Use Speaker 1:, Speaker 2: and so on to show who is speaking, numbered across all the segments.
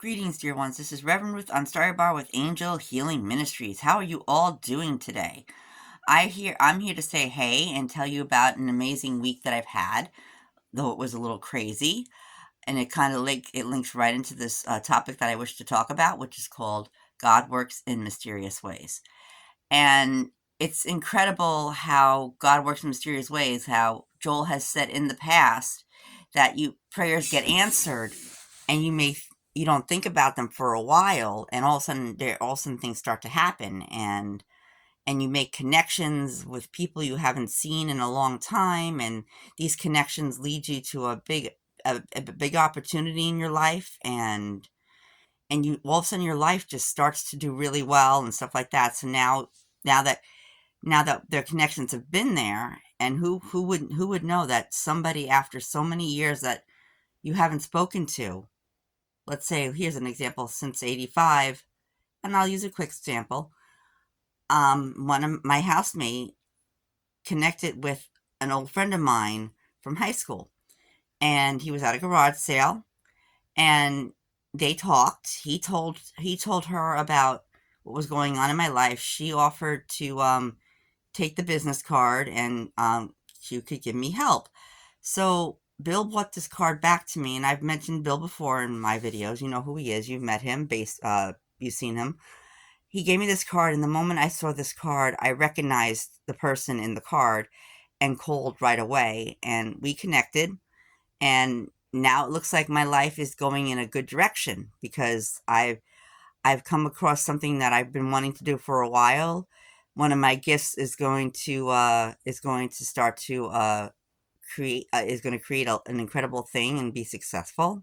Speaker 1: Greetings, dear ones. This is Reverend Ruth on Starry Bar with Angel Healing Ministries. How are you all doing today? I'm here to say hey and tell you about an amazing week that I've had, though it was a little crazy, and it links right into this topic that I wish to talk about, which is called God Works in Mysterious Ways. And it's incredible how God works in mysterious ways. How Joel has said in the past that prayers get answered, and you don't think about them for a while, and all of a sudden things start to happen, and you make connections with people you haven't seen in a long time, and these connections lead you to a big opportunity in your life, and you all of a sudden your life just starts to do really well and stuff like that. So now that now that their connections have been there, and who would know that somebody after so many years that you haven't spoken to, let's say, here's an example, since 85, and I'll use a quick example. One of my housemate connected with an old friend of mine from high school, and he was at a garage sale, and they talked. He told her about what was going on in my life. She offered to take the business card, and she could give me help. So Bill brought this card back to me, and I've mentioned Bill before in my videos. You know who he is. You've met him. You've seen him. He gave me this card, and the moment I saw this card, I recognized the person in the card and called right away, and we connected. And now it looks like my life is going in a good direction because I've come across something that I've been wanting to do for a while. One of my gifts is going to start to create is going to create an incredible thing and be successful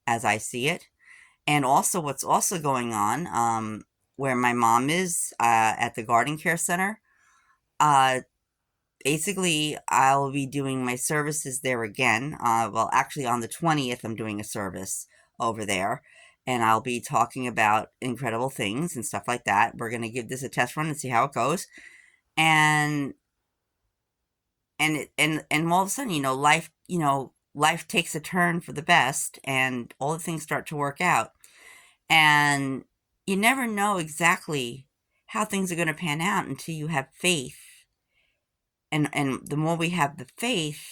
Speaker 1: as I see it. And also, what's also going on, where my mom is at the Garden Care Center. Uh, Basically, I'll be doing my services there again. Well, actually, on the 20th, I'm doing a service over there, and I'll be talking about incredible things and stuff like that. We're going to give this a test run and see how it goes. And and all of a sudden, life takes a turn for the best, and all the things start to work out. And you never know exactly how things are going to pan out until you have faith. And the more we have the faith,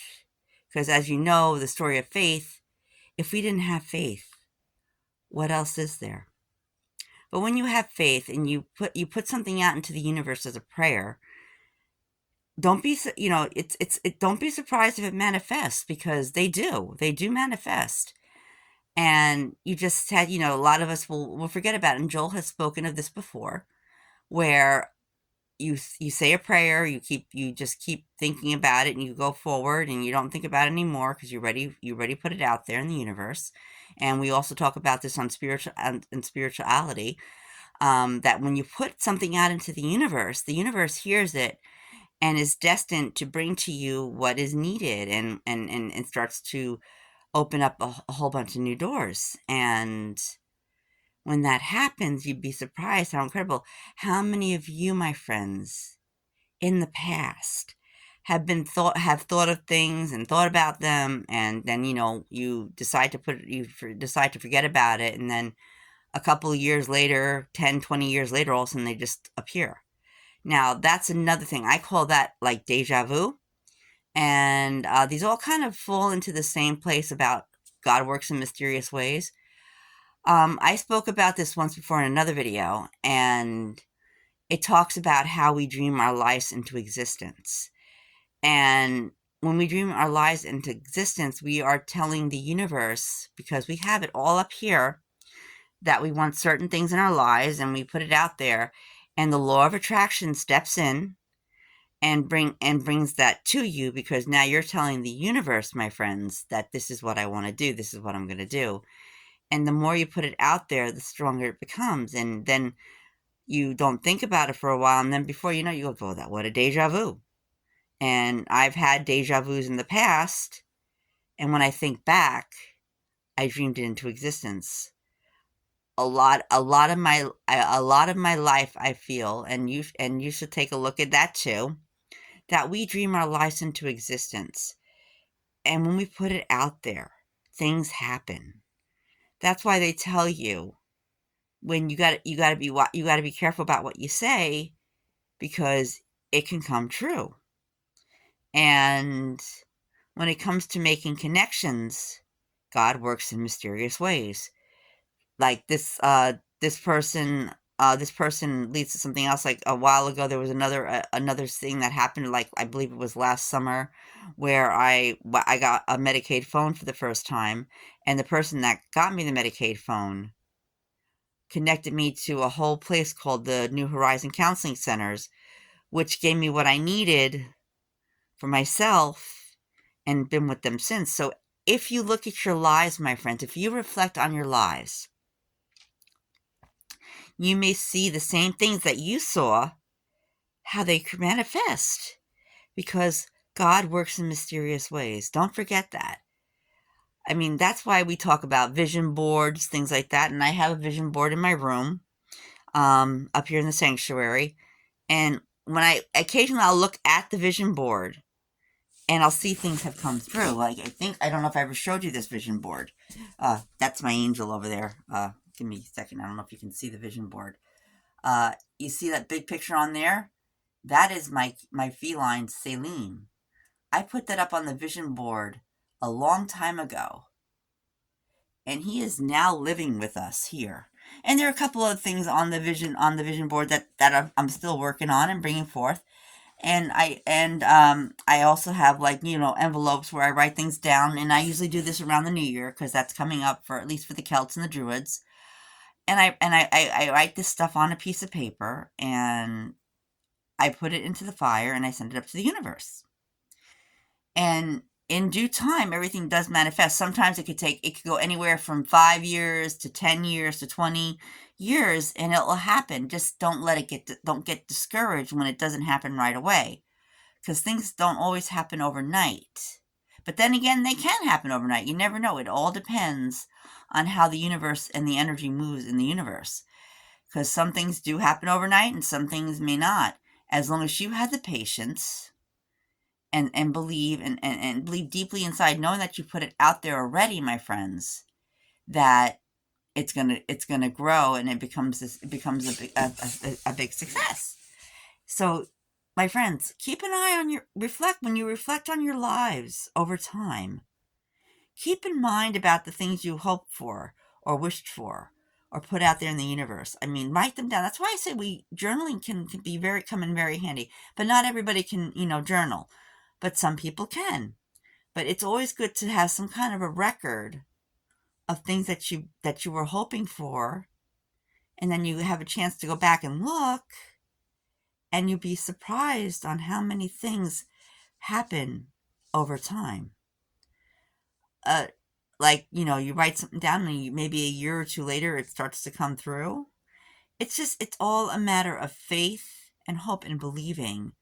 Speaker 1: because as you know, the story of faith, if we didn't have faith, what else is there? But when you have faith and you put something out into the universe as a prayer, don't be don't be surprised if it manifests, because they do manifest. And you just had, a lot of us will forget about it, and Joel has spoken of this before, where you say a prayer, you just keep thinking about it, and you go forward, and you don't think about it anymore because you already put it out there in the universe. And we also talk about this on spirituality, that when you put something out into the universe hears it and is destined to bring to you what is needed, and starts to open up a whole bunch of new doors. And when that happens, you'd be surprised how many of you, my friends, in the past have thought of things and thought about them, and then you decide to forget about it, and then a couple of years later, 10, 20 years later, all of a sudden they just appear. Now, that's another thing. I call that like deja vu. And these all kind of fall into the same place about God works in mysterious ways. I spoke about this once before in another video, and it talks about how we dream our lives into existence. And when we dream our lives into existence, we are telling the universe, because we have it all up here, that we want certain things in our lives, and we put it out there, and the law of attraction steps in and brings that to you, because now you're telling the universe, my friends, that this is what I want to do, this is what I'm going to do. And the more you put it out there, the stronger it becomes. And then you don't think about it for a while, and then before you know, you go, oh, what a deja vu. And I've had deja vus in the past, and when I think back, I dreamed it into existence. A lot of my life, I feel, and you should take a look at that too, that we dream our lives into existence. And when we put it out there, things happen. That's why they tell you when you got to be careful about what you say, because it can come true. And when it comes to making connections, God works in mysterious ways. Like this person leads to something else. Like a while ago, there was another thing that happened. Like I believe it was last summer, where I got a Medicaid phone for the first time, and the person that got me the Medicaid phone connected me to a whole place called the New Horizon Counseling Centers, which gave me what I needed for myself, and been with them since. So if you look at your lives, my friends, if you reflect on your lives, you may see the same things that you saw, how they could manifest, because God works in mysterious ways. Don't forget that. I mean, that's why we talk about vision boards, things like that. And I have a vision board in my room, up here in the sanctuary. And when occasionally I'll look at the vision board and I'll see things have come through. Like, I don't know if I ever showed you this vision board. That's my angel over there. Give me a second. I don't know if you can see the vision board. You see that big picture on there? That is my feline, Celine. I put that up on the vision board a long time ago, and he is now living with us here. And there are a couple of things on the vision board that I'm still working on and bringing forth. And I also have, like, envelopes where I write things down, and I usually do this around the new year because that's coming up, for at least for the Celts and the Druids. And I write this stuff on a piece of paper, and I put it into the fire, and I send it up to the universe. And in due time, everything does manifest. Sometimes it could go anywhere from 5 years to 10 years to 20 years, and it will happen. Just don't get discouraged when it doesn't happen right away, because things don't always happen overnight. But then again, they can happen overnight. You never know. It all depends on how the universe and the energy moves in the universe, because some things do happen overnight and some things may not. As long as you have the patience and believe and believe deeply inside, knowing that you put it out there already, my friends, that it's gonna grow, and it becomes a big success. So, my friends, keep an eye on when you reflect on your lives over time. Keep in mind about the things you hoped for or wished for or put out there in the universe. I mean, write them down. That's why I say journaling can come in very handy. But not everybody can, journal. But some people can. But it's always good to have some kind of a record of things that you were hoping for, and then you have a chance to go back and look, and you'll be surprised on how many things happen over time. Like, you write something down, and maybe a year or two later it starts to come through. It's all a matter of faith and hope and believing,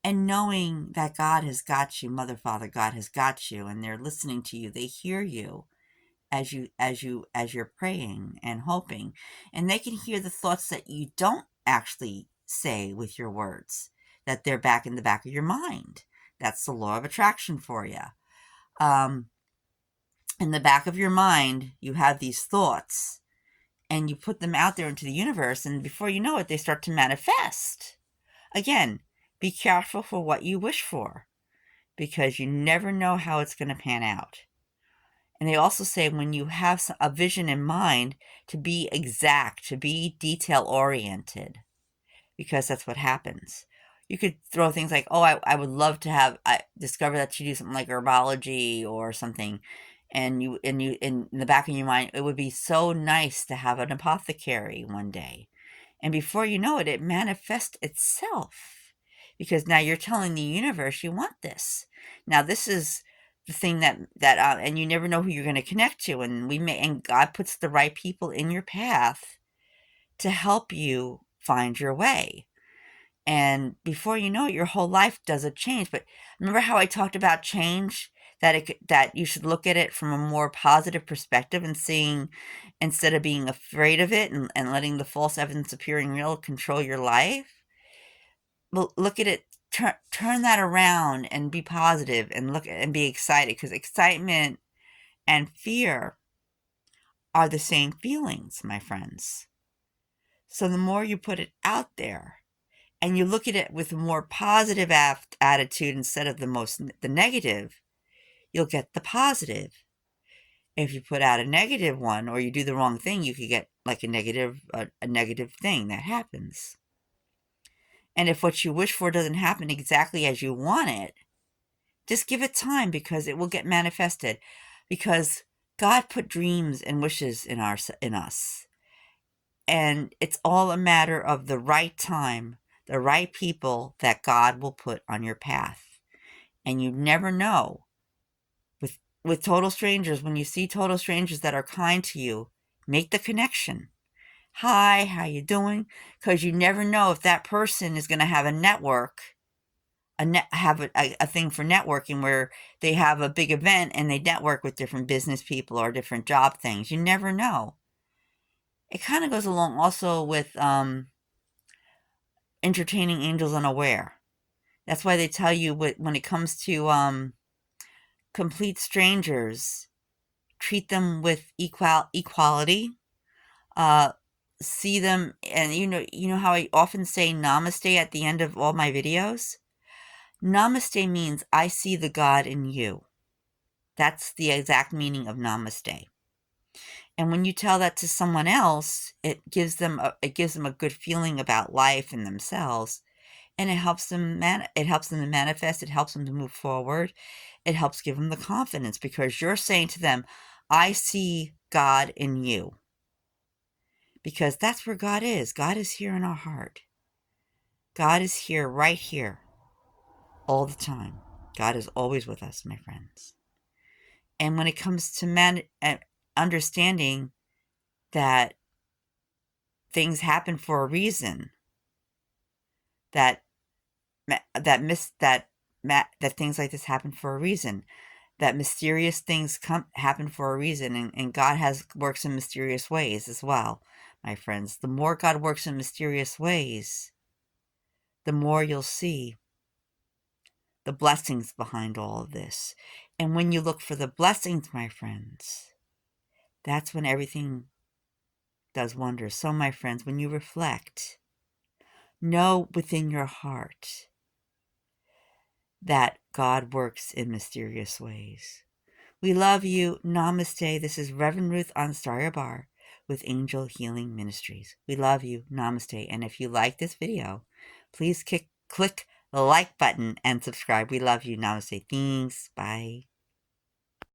Speaker 1: and knowing that God has got you. Mother, Father, God has got you, and they're listening to you. They hear you as you're praying and hoping, and they can hear the thoughts that you don't actually say with your words, that they're back in the back of your mind. That's the law of attraction for you. In the back of your mind, you have these thoughts, and you put them out there into the universe, and before you know it, they start to manifest. Again, be careful for what you wish for, because you never know how it's going to pan out. And they also say, when you have a vision in mind, to be exact, to be detail-oriented, because that's what happens. You could throw things like, oh, I would love to discover that you do something like herbology or something, and in the back of your mind, it would be so nice to have an apothecary one day. And before you know it, it manifests itself, because now you're telling the universe you want this. Now, this is the thing and you never know who you're going to connect to, and God puts the right people in your path to help you find your way. And before you know it, your whole life does a change. But remember how I talked about change? That you should look at it from a more positive perspective, and seeing, instead of being afraid of it and letting the false evidence appearing real control your life. Well, look at it, turn that around and be positive, and be excited, because excitement and fear are the same feelings, my friends. So the more you put it out there and you look at it with a more positive attitude instead of the negative, you'll get the positive. If you put out a negative one or you do the wrong thing, you could get like a negative thing that happens. And if what you wish for doesn't happen exactly as you want it, just give it time because it will get manifested. Because God put dreams and wishes in us. And it's all a matter of the right time, the right people that God will put on your path. And you never know. With total strangers, when you see total strangers that are kind to you, make the connection. Hi, how you doing? Because you never know if that person is going to have a network, have a thing for networking where they have a big event and they network with different business people or different job things. You never know. It kind of goes along also with entertaining angels unaware. That's why they tell you when it comes to complete strangers, treat them with equality. Uh, see them, and you know how I often say Namaste at the end of all my videos? Namaste means I see the God in you. That's the exact meaning of Namaste. And when you tell that to someone else, it gives them a good feeling about life and themselves, and it helps them to manifest, it helps them to move forward. It helps give them the confidence because you're saying to them, I see God in you. Because that's where God is. God is here in our heart. God is here, right here, all the time. God is always with us, my friends. And when it comes to understanding that things happen for a reason, that things like this happen for a reason, that mysterious things happen for a reason, and God works in mysterious ways as well, my friends. The more God works in mysterious ways, the more you'll see the blessings behind all of this. And when you look for the blessings, my friends, that's when everything does wonders. So, my friends, when you reflect, know within your heart that God works in mysterious ways. We love you. Namaste. This is Reverend Ruth Bar with Angel Healing Ministries. We love you. Namaste. And if you like this video, please click the like button and subscribe. We love you. Namaste. Thanks. Bye.